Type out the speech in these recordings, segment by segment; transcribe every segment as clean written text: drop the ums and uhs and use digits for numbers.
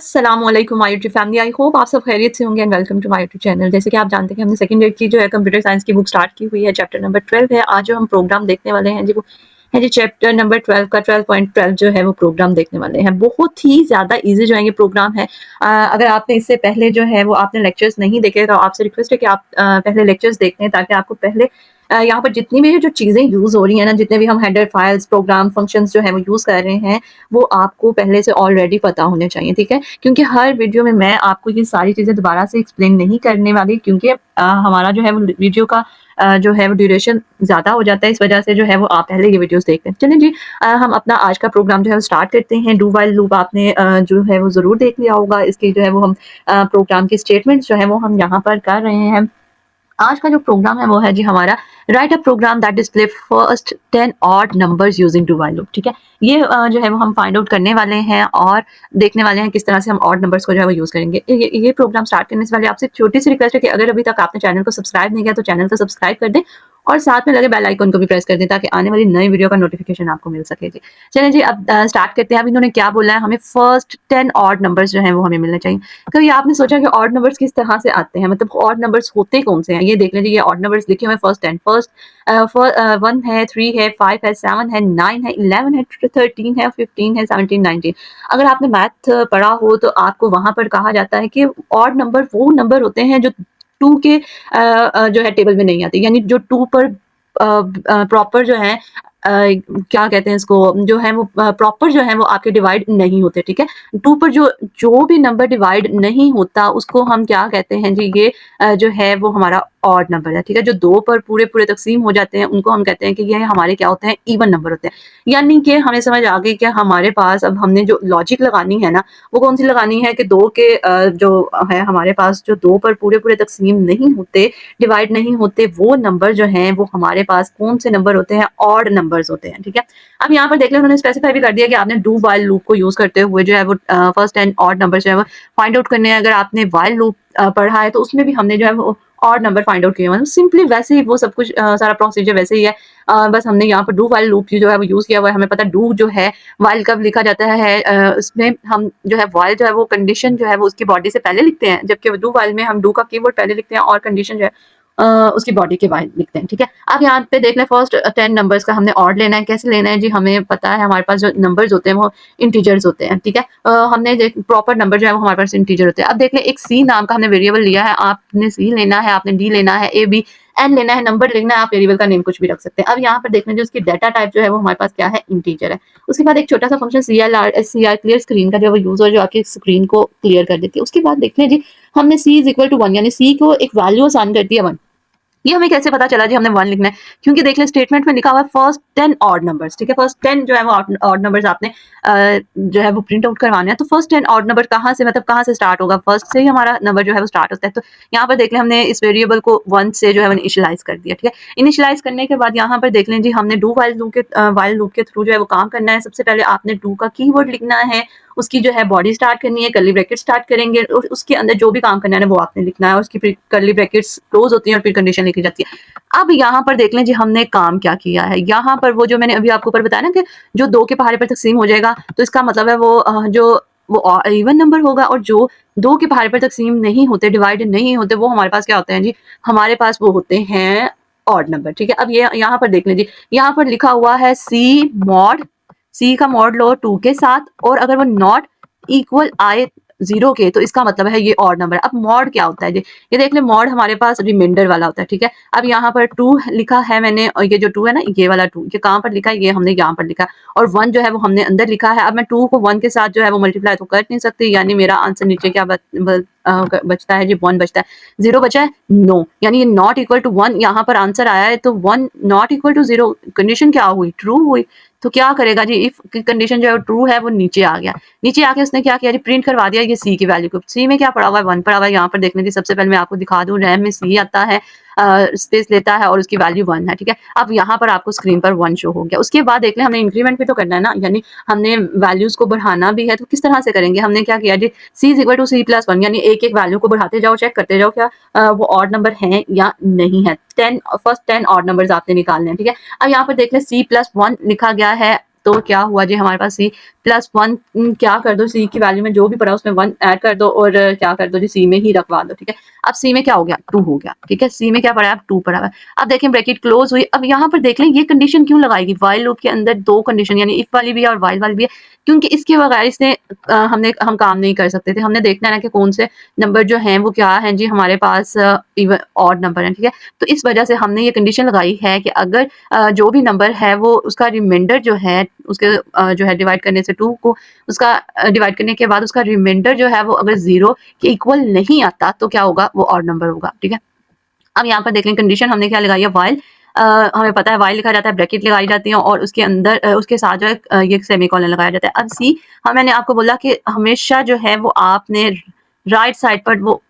अस्सलामुअलैकुम my YouTube family. I hope आप सब खैरियत से होंगे and welcome to my YouTube channel. जैसे कि आप जानते हैं कि हमने सेकंड ईयर की जो है कंप्यूटर साइंस की बुक स्टार्ट की हुई है, चैप्टर नंबर 12 है। आज जो हम प्रोग्राम देखने वाले हैं जी वो है जी चैप्टर नंबर 12 का 12.12 जो है वो प्रोग्राम देखने वाले हैं। बहुत ही ज़्यादा ईजी जो है ये प्रोग्राम है। अगर आपने इससे पहले जो है वो आपने लेक्चर्स नहीं देखे तो आपसे रिक्वेस्ट है कि आप पहले लेक्चर्स देख लें ताकि आपको पहले यहाँ पर जितनी भी जो चीज़ें यूज़ हो रही हैं ना, जितने भी हम हेडर फाइल्स प्रोग्राम फंक्शंस जो है वो यूज़ कर रहे हैं वो आपको पहले से ऑलरेडी पता होने चाहिए, ठीक है। क्योंकि हर वीडियो में मैं आपको ये सारी चीज़ें दोबारा से एक्सप्लेन नहीं करने वाली, क्योंकि हमारा जो है वो वीडियो का जो है वो ड्यूरेशन ज़्यादा हो जाता है। इस वजह से जो है वो आप पहले ये वीडियोस देख लें। चलिए जी, हम अपना आज का प्रोग्राम जो है वो स्टार्ट करते हैं। डू व्हाइल लूप आपने जो है वो ज़रूर देख लिया होगा। इसकी जो है वो हम प्रोग्राम की स्टेटमेंट्स जो है वो हम यहाँ पर कर रहे हैं। आज का जो प्रोग्राम है वो है जी हमारा write a program that display first 10 odd numbers using do while loop, ठीक है। ये जो है वो हम फाइंड आउट करने वाले हैं और देखने वाले हैं किस तरह से हम ऑड नंबर्स को जो है वो यूज करेंगे। ये प्रोग्राम स्टार्ट करने से पहले आपसे छोटी सी रिक्वेस्ट है कि अगर अभी तक आपने चैनल को सब्सक्राइब नहीं किया तो चैनल को सब्सक्राइब कर दें और साथ में लगे बेल आइकन को भी प्रेस कर दें ताकि आने वाली नई वीडियो का नोटिफिकेशन आपको मिल सके जी। चलिए जी, अब स्टार्ट करते हैं। अब इन्होंने क्या बोला है, हमें फर्स्ट 10 ऑड नंबर्स जो है वो हमें मिलने चाहिए। कभी आपने सोचा कि ऑड नंबर्स किस तरह से आते हैं, मतलब ऑड नंबर्स होते कौन से हैं? ये देख लीजिए, ये ऑड नंबर्स लिखे हुए हैं फर्स्ट 10। फर्स्ट 1 है, 3 है, 5 है, 7 है, 9 है, 11 है, 13 है, 15 है, 17, 19। अगर आपने मैथ पढ़ा हो तो आपको वहां पर कहा जाता है कि ऑड नंबर वो नंबर होते हैं जो टू के जो है टेबल में नहीं आते, यानी जो टू पर प्रॉपर जो है क्या कहते हैं इसको, जो है वो प्रॉपर जो है वो आपके डिवाइड नहीं होते, ठीक है। टू पर जो जो भी नंबर डिवाइड नहीं होता उसको हम क्या कहते हैं जी, ये जो है वो हमारा ऑड नंबर है, ठीक है। जो दो पर पूरे पूरे तकसीम हो जाते हैं उनको हम कहते हैं कि ये हमारे क्या होते हैं, इवन नंबर होते हैं। यानी कि हमें समझ आ गई कि हमारे पास अब हमने जो लॉजिक लगानी है ना वो कौन सी लगानी है कि दो के जो है हमारे पास जो दो पर पूरे पूरे तकसीम नहीं होते, डिवाइड नहीं होते, वो नंबर जो हैं वो हमारे पास कौन से नंबर होते हैं, ऑड नंबर्स होते हैं, ठीक है। अब यहाँ पर देख लें, उन्होंने स्पेसिफाई भी कर दिया कि आपने डू व्हाइल लूप को यूज करते हुए जो है वो फर्स्ट एंड ऑड नंबर जो है वो फाइंड आउट करने हैं। अगर आपने व्हाइल लूप पढ़ा है तो उसमें भी हमने जो है वो ऑड नंबर फाइंड आउट किए हैं। सिंपली वैसे ही वो सब कुछ सारा प्रोसीजर वैसे ही है। बस हमने यहाँ पर डू व्हाइल लूप जो है वो यूज किया हुआ है। हमें पता है डू जो है व्हाइल कब लिखा जाता है, उसमें हम जो है व्हाइल जो है वो कंडीशन जो है वो उसकी बॉडी से पहले लिखते हैं, जबकि डू व्हाइल में हम डू का कीवर्ड पहले लिखते हैं और कंडीशन जो है उसकी बॉडी के बाद लिखते हैं, ठीक है। अब यहाँ पे देख लें, फर्स्ट 10 नंबर्स का हमने ऑड लेना है। कैसे लेना है जी, हमें पता है हमारे पास जो नंबर्स होते हैं वो इंटीजर्स होते हैं, ठीक है। हमने प्रॉपर नंबर जो है वो हमारे पास इंटीजर होते हैं। अब देख लें, एक सी नाम का हमने वेरिएबल लिया है। आपने सी लेना है, आपने डी लेना है, ए बी एन लेना है, नंबर लिखना है, आप वेरिएबल का नेम कुछ भी रख सकते हैं। अब यहाँ पर देख लें जो उसकी डाटा टाइप जो है वो हमारे पास क्या है, इंटीजर है। उसके बाद एक छोटा सा फंक्शन CLR क्लियर स्क्रीन का जो है वो यूज हो, जो आपकी स्क्रीन को क्लियर कर देती है। उसके बाद देख लें जी, हमने सी इज इक्वल टू 1 यानी सी को एक वैल्यू असाइन कर दिया 1। ये हमें कैसे पता चला जी हमने 1 लिखना है, क्योंकि देख लें स्टेटमेंट में लिखा हुआ है फर्स्ट 10 ऑड नंबर्स, ठीक है। फर्स्ट 10 जो है वो ऑड नंबर्स आपने जो है वो प्रिंट आउट करवाने हैं। तो फर्स्ट 10 ऑड नंबर कहाँ से, मतलब कहाँ से स्टार्ट होगा, फर्स्ट से ही हमारा नंबर जो है वो स्टार्ट होता है। तो यहाँ पर देख लें हमने इस वेरिएबल को 1 से जो है इनिशियलाइज कर दिया, ठीक है। इनिशियलाइज करने के बाद यहाँ पर देख लें जी, हमने डू व्हाइल लूप के थ्रू जो है वो काम करना है। सबसे पहले आपने डू का कीवर्ड लिखना है, उसकी जो है बॉडी स्टार्ट करनी है, कर्ली ब्रैकेट स्टार्ट करेंगे और उसके अंदर जो भी काम करना है वो आपने लिखना है और उसकी फिर कर्ली ब्रैकेट्स क्लोज होती है और फिर कंडीशन लिखी जाती है। अब यहाँ पर देख लें जी, हमने काम क्या किया है। यहाँ पर वो जो मैंने अभी आपको ऊपर बताया ना कि जो दो के पहाड़े पर तकसीम हो जाएगा, तो इसका मतलब है वो जो वो इवन नंबर होगा, और जो दो के पहाड़े पर तकसीम नहीं होते, डिवाइड नहीं होते, वो हमारे पास क्या होते हैं जी, हमारे पास वो होते हैं ऑड नंबर, ठीक है। अब ये यहाँ पर देख लें जी, यहाँ पर लिखा हुआ है सी मॉड, सी का मॉड लो 2 के साथ, और अगर वो नॉट इक्वल आए 0 के तो इसका मतलब है ये ऑड नंबर। अब मॉड क्या होता है जी, ये देख ले, मॉड हमारे पास रिमाइंडर वाला होता है, ठीक है। अब यहाँ पर 2 लिखा है मैंने, और ये जो 2 है ना, ये वाला 2 ये कहाँ पर लिखा है, ये हमने यहाँ पर लिखा है, और 1 जो है वो हमने अंदर लिखा है। अब मैं 2 को 1 के साथ जो है वो मल्टीप्लाई तो कर नहीं सकती, यानी मेरा आंसर नीचे क्या बचता है जी, 1 बचता है। 0 बचा है, नो, यानी ये नॉट इक्वल टू 1 यहाँ पर आंसर आया है, तो 1 नॉट इक्वल टू 0 कंडीशन क्या हुई, ट्रू हुई। तो क्या करेगा जी, इफ की कंडीशन जो है ट्रू है वो नीचे आ गया। नीचे आके उसने क्या किया जी, प्रिंट करवा दिया ये सी की वैल्यू को। सी में क्या पड़ा हुआ है, 1 पड़ा हुआ है। यहाँ पर देखने की सबसे पहले मैं आपको दिखा दूं, रैम में सी आता है, स्पेस लेता है और उसकी वैल्यू 1 है, ठीक है। अब यहाँ पर आपको स्क्रीन पर 1 शो हो गया। उसके बाद देख लें, हमने इंक्रीमेंट भी तो करना है ना, यानी हमने वैल्यूज को बढ़ाना भी है। तो किस तरह से करेंगे, हमने क्या किया जी, C is equal to C plus 1, यानी एक एक वैल्यू को बढ़ाते जाओ, चेक करते जाओ क्या वो ऑड नंबर है या नहीं है। फर्स्ट 10 ऑड नंबर्स आपने निकालने हैं, ठीक है। अब यहाँ पर देख लें सी प्लस 1 लिखा गया है, तो क्या हुआ जी, हमारे पास सी प्लस 1 क्या कर दो, सी की वैल्यू में जो भी पड़ा उसमें 1 ऐड कर दो और क्या कर दो जी, सी में ही रखवा दो, ठीक है। अब सी में क्या हो गया, 2 हो गया, ठीक है। सी में क्या पड़ा है, अब 2 पड़ा हुआ है। अब देखें ब्रैकेट क्लोज हुई। अब यहाँ पर देख लें ये कंडीशन क्यों लगाएगी, व्हाइल लूप के अंदर 2 कंडीशन यानी इफ वाली भी है और व्हाइल वाली भी है, क्योंकि इसके बगैर इसने हम काम नहीं कर सकते थे। हमने देखना है ना कि कौन से नंबर जो हैं वो क्या हैं जी, हमारे पास इवन ऑड नंबर हैं, ठीक है। तो इस वजह से हमने ये कंडीशन लगाई है कि अगर जो भी नंबर है वो उसका रिमाइंडर जो है उसके जो है डिवाइड करने से 2 को उसका डिवाइड करने के बाद उसका रिमाइंडर जो है वो अगर 0 के इक्वल नहीं आता तो क्या होगा, वो ऑड नंबर होगा, ठीक है। अब यहाँ पर देख लें कंडीशन हमने क्या लगाई है, व्हाइल हमें पता है व्हाइल लिखा जाता है, ब्रैकेट लगाई जाती है और उसके अंदर उसके साथ जो है ये सेमीकोलन लगाया जाता है। अब सी मैंने आपको बोला कि हमेशा जो है वो आपने राइट साइड पर वो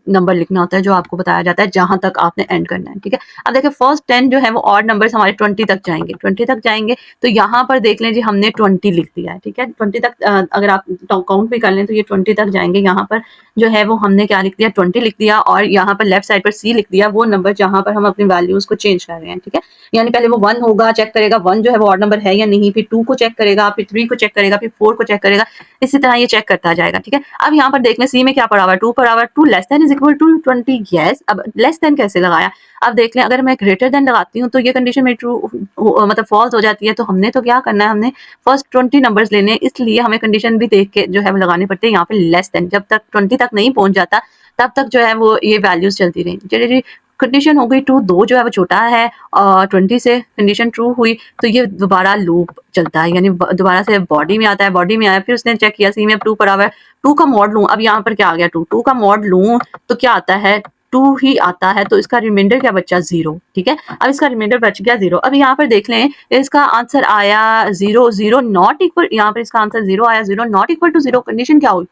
नंबर लिखना होता है जो आपको बताया जाता है जहां तक आपने एंड करना है, ठीक है। अब देखिए फर्स्ट 10 जो है वो ऑड नंबर्स हमारे 20 तक जाएंगे, 20 तक जाएंगे तो यहाँ पर देख लें जी हमने 20 लिख दिया है, ठीक है। 20 तक अगर आप काउंट भी कर लें तो ये 20 तक जाएंगे। यहाँ पर जो है वो हमने क्या लिख दिया, 20 लिख दिया और यहाँ पर लेफ्ट साइड पर सी लिख दिया, वो नंबर जहाँ पर हम अपनी वैल्यूज को चेंज कर रहे हैं, ठीक है। यानी पहले वो 1 होगा, चेक करेगा 1 जो है वो ऑड नंबर है या नहीं, फिर 2 को चेक करेगा, फिर 3 को चेक करेगा, फिर 4 को चेक करेगा, इसी तरह ये चेक करता जाएगा, ठीक है। अब यहाँ पर देख लें सी में क्या पड़ा हुआ है, 2 पड़ा हुआ है, 2 less than is equal to 20, yes. अब लेस देन कैसे लगाया, अब देख लें अगर मैं ग्रेटर देन लगाती हूँ तो ये कंडीशन में ट्रू मतलब फॉल्स हो जाती है। तो हमने तो क्या करना है, हमने फर्स्ट 20 नंबर्स लेने हैं, इसलिए हमें कंडीशन भी देख के जो है वो लगानी पड़ती है। यहाँ पे लेस देन जब तक 20 तक नहीं पहुंच जाता तब तक जो है वो ये वैल्यूज चलती रही। चलिए जी कंडीशन हो गई ट्रू, 2 जो है वो छोटा है और 20 से कंडीशन ट्रू हुई तो ये दोबारा लूप चलता है, यानी दोबारा से बॉडी में आता है, बॉडी में आया, फिर उसने चेक किया सी में 2 पड़ा हुआ है, 2 का मॉड लूं। अब यहाँ पर क्या आ गया, 2 का मॉड लूं तो क्या आता है, 2 ही आता है, तो इसका रिमाइंडर क्या बचा, 0, ठीक है। अब इसका रिमाइंडर बच गया 0। अब यहाँ पर देख लें इसका आंसर आया 0, 0 नॉट इक्वल, यहाँ पर इसका आंसर 0 आया, 0 नॉट इक्वल टू 0, कंडीशन क्या हुई,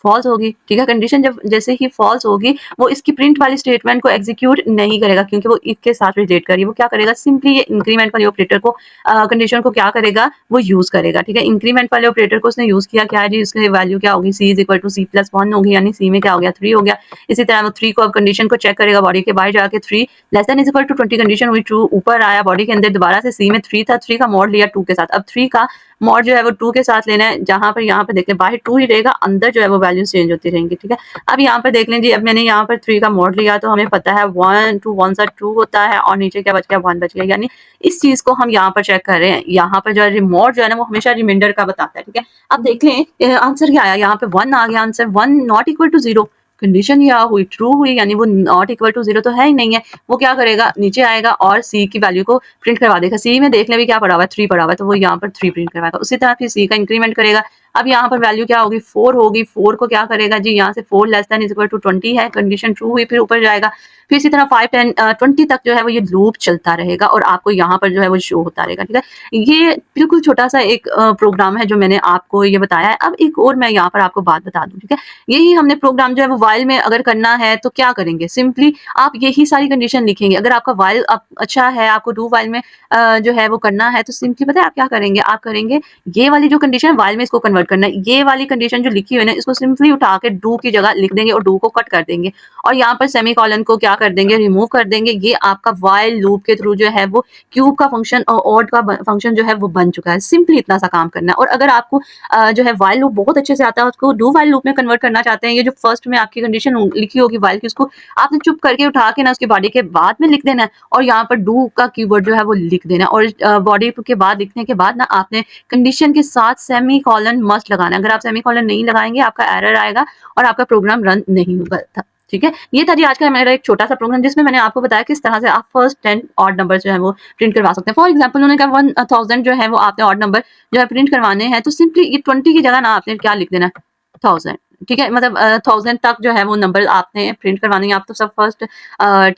फॉल्स होगी, ठीक है। कंडीशन जब जैसे ही फॉल्स होगी वो इसकी प्रिंट वाली स्टेटमेंट को एग्जीक्यूट नहीं करेगा क्योंकि वो इफ के साथ रिलेट करिए, वो क्या करेगा, सिंपली ये इंक्रीमेंट वाले ऑपरेटर को कंडीशन को क्या करेगा, वो यूज करेगा, ठीक है। इंक्रीमेंट वाले ऑपरेटर को उसने यूज किया, क्या है जी, इसकी वैल्यू क्या होगी, C is equal to C plus 1 होगी, यानी सी में क्या हो गया, 3 हो गया। इसी तरह वो 3 को अब कंडीशन को चेक करेगा, बॉडी के बाहर जाके 3 less than is equal to 20 condition हुई ट्रू, ऊपर आया बॉडी के अंदर दोबारा से सी में 3 था, 3 का मॉड लिया 2 के साथ। अब 3 का मॉड जो है वो 2 के साथ लेना है, जहां पर यहाँ पर देख लें बाहर 2 ही रहेगा, अंदर जो है वो वैल्यूज चेंज होती रहेंगी, ठीक है। अब यहाँ पर देख लें जी, अब मैंने यहाँ पर 3 का मॉड लिया तो हमें पता है 1 2 1 सा 2 होता है और नीचे क्या बच गया, 1 बच गया, यानी इस चीज को हम यहाँ पर चेक कर रहे हैं। यहाँ पर जो है मॉड जो है ना वो हमेशा रिमाइंडर का बताता है, ठीक है। अब देख लें आंसर क्या आया, यहाँ पे 1 आ गया answer, 1 not equal to 0, condition क्या हुई, ट्रू हुई, यानी वो नॉट इक्वल टू 0 तो है ही नहीं है। वो क्या करेगा, नीचे आएगा और सी की वैल्यू को प्रिंट करवा देगा। सी में देख ले भी क्या पड़ा हुआ है, 3 पड़ा हुआ है, तो वो यहाँ पर 3 प्रिंट करवाएगा। उसी तरह फिर सी का इंक्रीमेंट करेगा। अब यहाँ पर वैल्यू क्या होगी, 4 होगी, 4 को क्या करेगा जी, यहाँ से 4 less than is equal to 20 है, कंडीशन ट्रू हुई, फिर ऊपर जाएगा। फिर इसी तरह 5 10 20 तक जो है वो ये लूप चलता रहेगा और आपको यहाँ पर जो है वो शो होता रहेगा, ठीक है। ये बिल्कुल छोटा सा एक प्रोग्राम है जो मैंने आपको ये बताया है। अब एक और मैं यहाँ पर आपको बात बता दूं, ठीक है। यही हमने प्रोग्राम जो है वो वाइल में अगर करना है तो क्या करेंगे, सिंपली आप यही सारी कंडीशन लिखेंगे। अगर आपका वाइल अच्छा है, आपको डू वाइल में जो है वो करना है तो सिंपली पता है आप क्या करेंगे, आप करेंगे ये वाली जो कंडीशन वाइल में इसको कन्वर्ट करना है, ये वाली कंडीशन जो लिखी हुई है ना इसको सिंपली उठा के डू की जगह लिख देंगे और डू को कट कर देंगे और यहाँ पर सेमीकोलन को क्या कर देंगे, रिमूव कर देंगे। ये आपका वाइल लूप के थ्रू जो है वो क्यूब का फंक्शन और ऑड का फंक्शन जो है वो बन चुका है। सिंपली इतना सा काम करना है। और अगर आपको जो है वाइल लूप बहुत अच्छे से आता है, उसको डू वाइल लूप में कन्वर्ट करना चाहते हैं, ये जो फर्स्ट में आपकी कंडीशन लिखी होगी वाइल की, उसको आपने चुप करके उठा के ना उसकी बॉडी के बाद में लिख देना है और यहाँ पर डू का कीवर्ड जो है वो लिख देना है और बॉडी के बाद लिखने के बाद ना आपने कंडीशन के साथ सेमीकोलन मस्ट लगाना है। अगर आप सेमीकोलन नहीं लगाएंगे आपका एरर आएगा और आपका प्रोग्राम रन नहीं होगा, ठीक है। ये था जी आज का मेरा एक छोटा सा प्रोग्राम जिसमें मैंने आपको बताया किस तरह से आप फर्स्ट 10 ऑड नंबर जो है वो प्रिंट करवा सकते हैं। फॉर एग्जांपल उन्होंने कहा 1000 जो है वो आपने ऑड नंबर जो है प्रिंट करवाने हैं तो सिंपली ये 20 की जगह ना आपने क्या लिख देना, 1000, ठीक है। मतलब 1000 तक जो है वो नंबर आपने प्रिंट करवाने हैं। आप तो सब फर्स्ट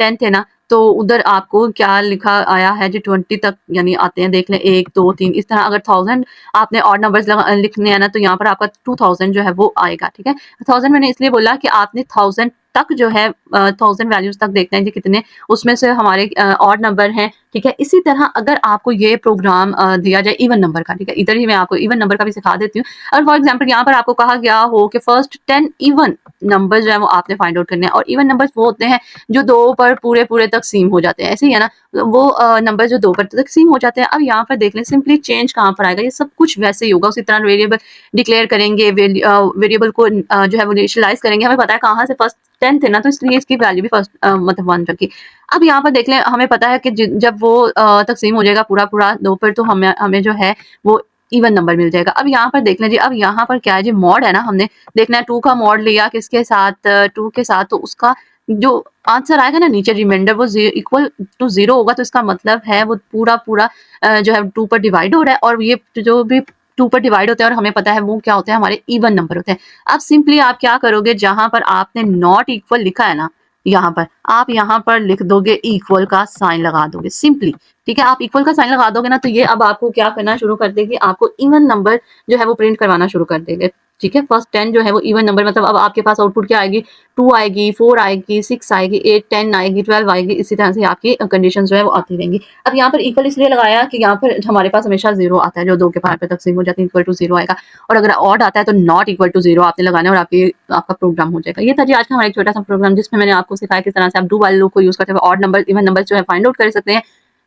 10 थे ना, तो उधर आपको क्या लिखा आया है जी 20 तक यानी आते हैं, देख लें 1 2 3 इस तरह। अगर 1000 आपने ऑड नंबर्स लिखने हैं ना तो यहाँ पर आपका 2000 जो है वो आएगा, ठीक है। 1000 मैंने इसलिए बोला कि आपने 1000 तक जो है 1000 वैल्यूज तक देखते हैं जी कितने उसमें से हमारे ऑड नंबर हैं ठीक है। इसी तरह अगर आपको ये प्रोग्राम दिया जाए इवन नंबर का, ठीक है, इधर ही मैं आपको इवन नंबर का भी सिखा देती हूँ। और फॉर एग्जांपल यहाँ पर आपको कहा गया हो कि फर्स्ट 10 इवन नंबर जो है वो आपने फाइंड आउट करने हैं, और इवन नंबर्स वो होते हैं जो 2 पर पूरे-पूरे तक़सीम हो जाते हैं, ऐसे ही है ना? वो नंबर जो 2 पर तक़सीम हो जाते हैं। अब यहाँ पर देख लें सिंपली चेंज कहाँ पर आएगा, ये सब कुछ वैसे ही होगा। उसी तरह वेरिएबल डिक्लेयर करेंगे, वेरिएबल को जो है वो इनिशियलाइज़ करेंगे। हमें पता है कहाँ से फर्स्ट 10 थे ना, तो इसलिए इसकी वैल्यू भी फर्स्ट मतलब 1 रखी। अब यहाँ पर देख लें, हमें पता है कि जब वो तक़सीम हो जाएगा पूरा-पूरा 2 पर, तो हमें हमें जो है वो इवन नंबर मिल जाएगा। अब यहाँ पर देख लें जी, अब यहाँ पर क्या है जी, मॉड है ना, हमने देखना है 2 का मॉड लिया किसके साथ, 2 के साथ, तो उसका जो आंसर आएगा ना नीचे रिमाइंडर, वो इक्वल टू 0 होगा, तो इसका मतलब है वो पूरा-पूरा जो है 2 पर डिवाइड हो रहा है, और ये जो भी 2 पर डिवाइड होते हैं, और हमें पता है वो क्या होते हैं, हमारे इवन नंबर होते हैं। अब सिंपली आप क्या करोगे, जहाँ पर आपने नॉट इक्वल लिखा है ना, यहाँ पर आप यहाँ पर लिख दोगे इक्वल का साइन लगा दोगे सिंपली, ठीक है। आप इक्वल का साइन लगा दोगे ना, तो ये अब आपको क्या करना शुरू कर देगी, आपको इवन नंबर जो है वो प्रिंट करवाना शुरू कर देंगे, ठीक है। फर्स्ट 10 जो है वो इवन नंबर, मतलब अब आपके पास आउटपुट क्या आएगी, 2 आएगी, 4 आएगी, 6 आएगी, 8, 10 आएगी, 12 आएगी, इसी तरह से आपकी कंडीशन जो है वो आती रहेंगी। अब यहाँ पर इक्वल इसलिए लगाया कि यहाँ पर हमारे पास हमेशा 0 आता है, जो 2 के पार पे तक़सीम हो जाती है, इक्वल टू 0 आएगा। और अगर ऑड आता है तो नॉट इक्वल टू 0 आपने लगाना है, और आपका प्रोग्राम हो जाएगा। ये था जी आज का हमारा एक छोटा-सा प्रोग्राम, जिसमें मैंने आपको सिखाया किस तरह से आप डू व्हाइल लूप को यूज़ करते हुए ऑड नंबर, इवन नंबर जो है फाइंड आउट कर सकते हैं।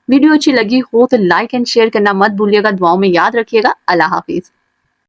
वीडियो अच्छी लगी हो तो लाइक एंड शेयर करना मत भूलिएगा। दुआओं में याद रखिएगा। अल्लाह हाफ़िज़।